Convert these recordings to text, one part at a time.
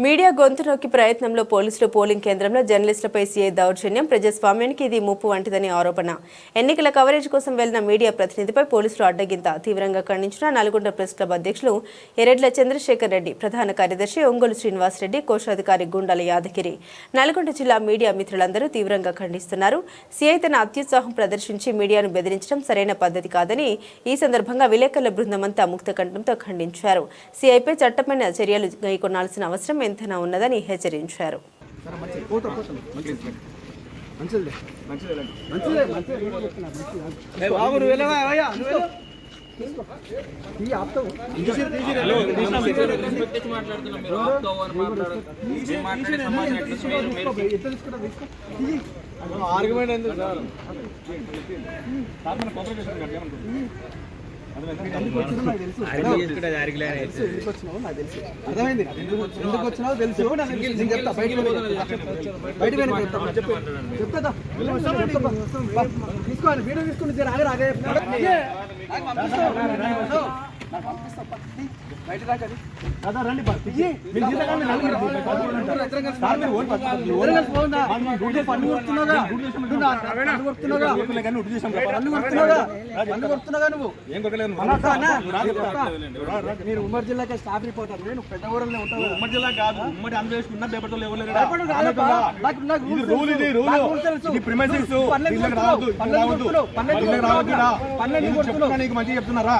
Media గొంతు నొక్కి ప్రయత్నంలో పోలీసులు పోలింగ్ కేంద్రంలో జర్నలిస్టులపై సీఐ దౌర్జన్యం ప్రజాస్వామ్యానికి ఇది ముప్పు వంటిదని ఆరోపణ. ఎన్నికల కవరేజ్ కోసం వెళ్లిన మీడియా ప్రతినిధిపై పోలీసులు అడ్డగింత తీవ్రంగా ఖండించిన నల్గొండ ప్రెస్ క్లబ్ అధ్యక్షులు ఎరెడ్ల చంద్రశేఖర్ రెడ్డి, ప్రధాన కార్యదర్శి ఒంగోలు శ్రీనివాస్ రెడ్డి, కోశాధికారి గుండాల యాదగిరి. నల్గొండ జిల్లా మీడియా మిత్రులందరూ తీవ్రంగా ఖండిస్తున్నారు. సీఐ తన అత్యుత్సాహం ప్రదర్శించి మీడియాను బెదిరించడం సరైన పద్ధతి కాదని ఈ సందర్భంగా విలేకరుల బృందమంతా ముక్తకంఠంతో ఖండించారు. సీఐపై చట్టపరమైన చర్యలు కైకొనాల్సిన అవసరం ఎంతైనా ఉన్నదని హెచ్చరించారు. ఎందుకు వచ్చినావు తెలుసు. నేను చెప్తా బయట చెప్తా తీసుకోండి, వీడియో తీసుకుని ఆగే బయట రాకండి. రండి మీరు ఉమ్మడి జిల్లాకి స్టాఫ్ రిపోర్టర్, నేను పెద్ద ఊరలో ఉంటాను. ఉమ్మడి జిల్లా కాదు, ఉమ్మడి ఆంధ్రప్రదేశ్ ఉన్న పేపర్తో మంచిగా చెప్తున్నారా?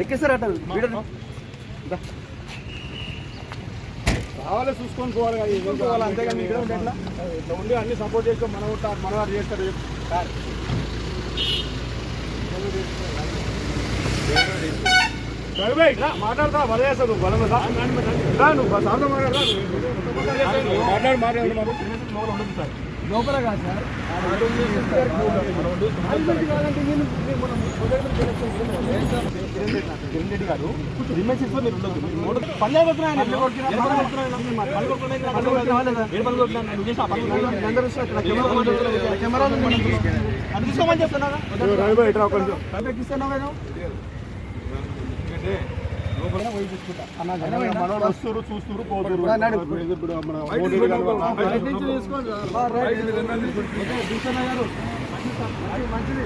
ఎక్కిస్తారట కావాలి చూసుకొని పోవాలి, అంతేగాని ఇక్కడ ఉంటే ఎట్లా? ఇట్లా ఉండి అన్ని సపోర్ట్ చేసుకో, మనవారు చేస్తారు. మాట్లాడతా వదిలేస్తాను మాట్లాడు లోపల కాదు సార్. కిరణ్ రెడ్డి గారు తీసుకోమని చెప్తున్నారా? వస్తున్నారు, చూస్తున్నారు, పోతున్నారు. మంచిది